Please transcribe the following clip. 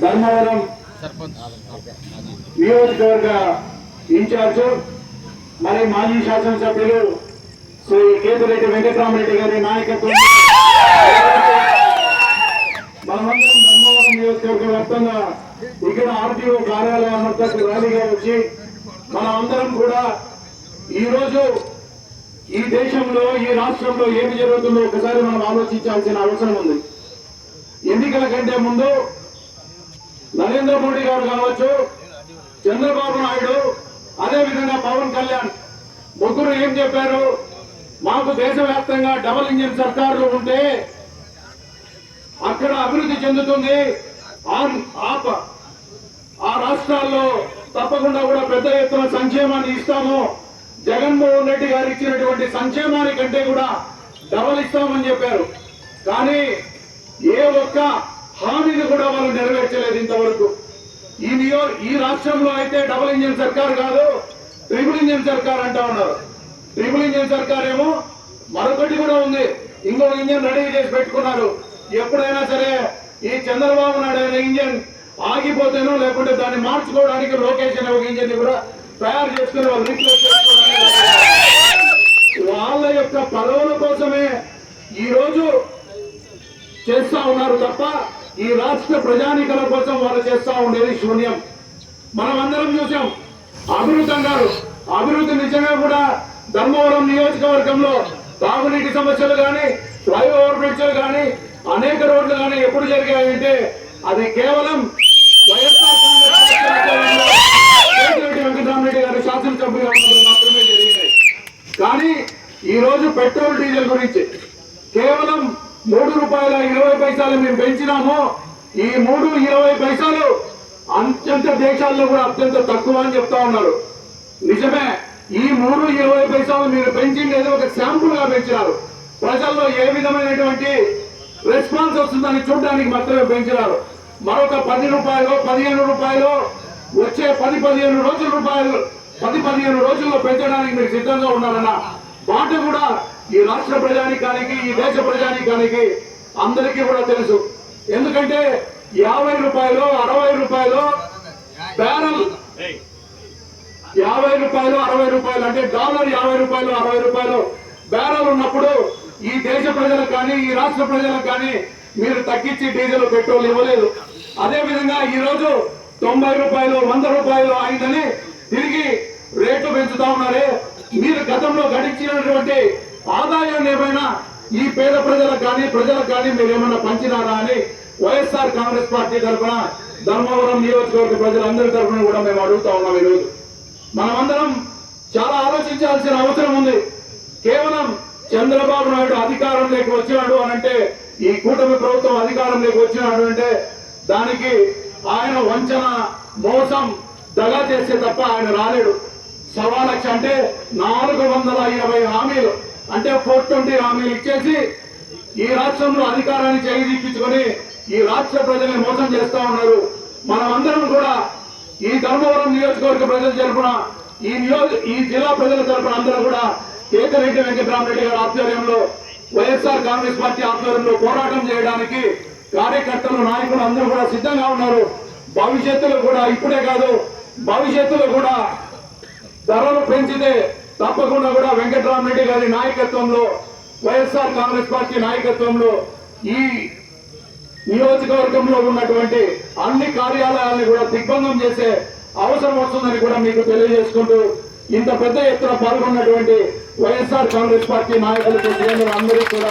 ధర్మవరం నియోజకవర్గ ఇన్ఛార్జ్ మరి మాజీ శాసనసభ్యులు శ్రీ కేతిరెడ్డి వెంకటరామరెడ్డి గారి నాయకత్వం మనమందరం ధర్మవరం నియోజకవర్గ వ్యాప్తంగా ఇక్కడ ఆర్టీఓ కార్యాలయం వద్దకు ర్యాలీగా వచ్చి మనం అందరం కూడా ఈరోజు ఈ దేశంలో ఈ రాష్ట్రంలో ఏమి జరుగుతుందో ఒకసారి మనం ఆలోచించాల్సిన అవసరం ఉంది. ఎన్నికల కంటే ముందు నరేంద్ర మోడీ గారు కావచ్చు, చంద్రబాబు నాయుడు, అదేవిధంగా పవన్ కళ్యాణ్ ముగ్గురు ఏం చెప్పారు? మాకు దేశవ్యాప్తంగా డబుల్ ఇంజిన్ సర్కారులు ఉంటే అక్కడ అభివృద్ధి చెందుతుంది, ఆ రాష్ట్రాల్లో తప్పకుండా కూడా పెద్ద ఎత్తున సంక్షేమాన్ని ఇస్తాము, జగన్మోహన్ రెడ్డి గారు ఇచ్చినటువంటి సంక్షేమానికంటే కూడా డబల్ ఇస్తామని చెప్పారు. కానీ ఏ ఒక్క హామీని కూడా వాళ్ళు నెరవేర్చలేదు ఇంతవరకు. ఈ రాష్ట్రంలో అయితే డబుల్ ఇంజిన్ సర్కార్ కాదు, ట్రిపుల్ ఇంజిన్ సర్కార్ అంటా ఉన్నారు. ట్రిపుల్ ఇంజిన్ సర్కార్ ఏమో మరొకటి కూడా ఉంది, ఇంకో ఇంజిన్ రెడీ చేసి పెట్టుకున్నారు. ఎప్పుడైనా సరే ఈ చంద్రబాబు నాయుడు ఇంజిన్ ఆగిపోతేనో లేకుంటే దాన్ని మార్చుకోవడానికి లోకేష్ అనే ఒక ఇంజిన్ కూడా తయారు చేసుకుని వాళ్ళు రీప్లేస్ చేసుకోవడానికి వాళ్ళ యొక్క పదవుల కోసమే ఈ రోజు చేస్తా ఉన్నారు తప్ప ఈ రాష్ట్ర ప్రజానికల కోసం వాళ్ళు చేస్తా ఉండేది శూన్యం. మనం అందరం చూసాం. అభివృద్ధి అన్నారు, అభివృద్ధి నిజంగా కూడా ధర్మవరం నియోజకవర్గంలో తాగునీటి సమస్యలు కానీ, ఫ్లైఓవర్ బ్రిడ్జ్లు కానీ, అనేక రోడ్లు కానీ ఎప్పుడు జరిగాయంటే అది కేవలం వైఎస్ఆర్ వెంకటరామరెడ్డి గారి శాసనసభ్యుగా మాత్రమే జరిగినాయి. కానీ ఈ రోజు పెట్రోల్ డీజిల్ గురించి కేవలం ₹3.20 మేము పెంచినాము. ఈ 3.20 అత్యంత దేశాల్లో కూడా అత్యంత తక్కువ అని చెప్తా ఉన్నారు. నిజమే, ఈ 3.20 మీరు పెంచింది ఒక శాంపుల్ గా పెంచినారు. ప్రజల్లో ఏ విధమైనటువంటి రెస్పాన్స్ వస్తుందని చూడడానికి మాత్రమే పెంచినారు. మరొక ₹10, ₹15 వచ్చే 10-15 రోజుల్లో పెంచడానికి మీరు సిద్ధంగా ఉన్నారన్న మాట కూడా ఈ రాష్ట్ర ప్రజానికానికి, ఈ దేశ ప్రజానికానికి అందరికీ కూడా తెలుసు. ఎందుకంటే ₹50, ₹60 బ్యారల్, ₹50, ₹60 అంటే $50, ₹60 బ్యారల్ ఉన్నప్పుడు ఈ దేశ ప్రజలకు కానీ, ఈ రాష్ట్ర ప్రజలకు కానీ మీరు తగ్గించి డీజిల్ పెట్రోల్ ఇవ్వలేదు. అదే విధంగా ఈ రోజు ₹90, ₹100 అయిందని తిరిగి రేట్లు పెంచుతా ఉన్నారే. మీరు గతంలో గడించినటువంటి ఆదాయాన్ని ఏమైనా ఈ పేద ప్రజలకు కానీ మీరు ఏమైనా పంచినారా అని వైఎస్ఆర్ కాంగ్రెస్ పార్టీ తరఫున ధర్మవరం నియోజకవర్గ ప్రజలందరి తరఫున కూడా మేము అడుగుతా ఉన్నాం. ఈరోజు మనమందరం చాలా ఆలోచించాల్సిన అవసరం ఉంది. కేవలం చంద్రబాబు నాయుడు అధికారంలోకి వచ్చినాడు అనంటే, ఈ కూటమి ప్రభుత్వం అధికారంలోకి వచ్చినాడు అంటే దానికి ఆయన వంచన, మోసం, దగా చేసే తప్ప ఆయన రాలేడు. 1.25 లక్ష అంటే 420 హామీలు అంటే 420 హామీలు ఇచ్చేసి ఈ రాష్ట్రంలో అధికారాన్ని చేజిక్కించుకొని ఈ రాష్ట్ర ప్రజల్ని మోసం చేస్తా ఉన్నారు. మనమందరం కూడా ఈ ధర్మవరం నియోజకవర్గ ప్రజల తరఫున, ఈ జిల్లా ప్రజల తరఫున అందరూ కూడా కేతిరెడ్డి వెంకటరామరెడ్డి గారి ఆధ్వర్యంలో, వైఎస్ఆర్ కాంగ్రెస్ పార్టీ ఆధ్వర్యంలో పోరాటం చేయడానికి కార్యకర్తలు, నాయకులు అందరూ కూడా సిద్ధంగా ఉన్నారు. భవిష్యత్తులో కూడా, ఇప్పుడే కాదు భవిష్యత్తులో కూడా ధరలు పెంచితే తప్పకుండా కూడా వెంకటరామరెడ్డి గారి నాయకత్వంలో, వైఎస్ఆర్ కాంగ్రెస్ పార్టీ నాయకత్వంలో ఈ నియోజకవర్గంలో ఉన్నటువంటి అన్ని కార్యాలయాలను కూడా దిగ్బంధం చేసే అవసరం వస్తుందని కూడా మీకు తెలియజేసుకుంటూ, ఇంత పెద్ద ఎత్తున పాల్గొన్నటువంటి వైఎస్ఆర్ కాంగ్రెస్ పార్టీ నాయకులకు అందరికీ కూడా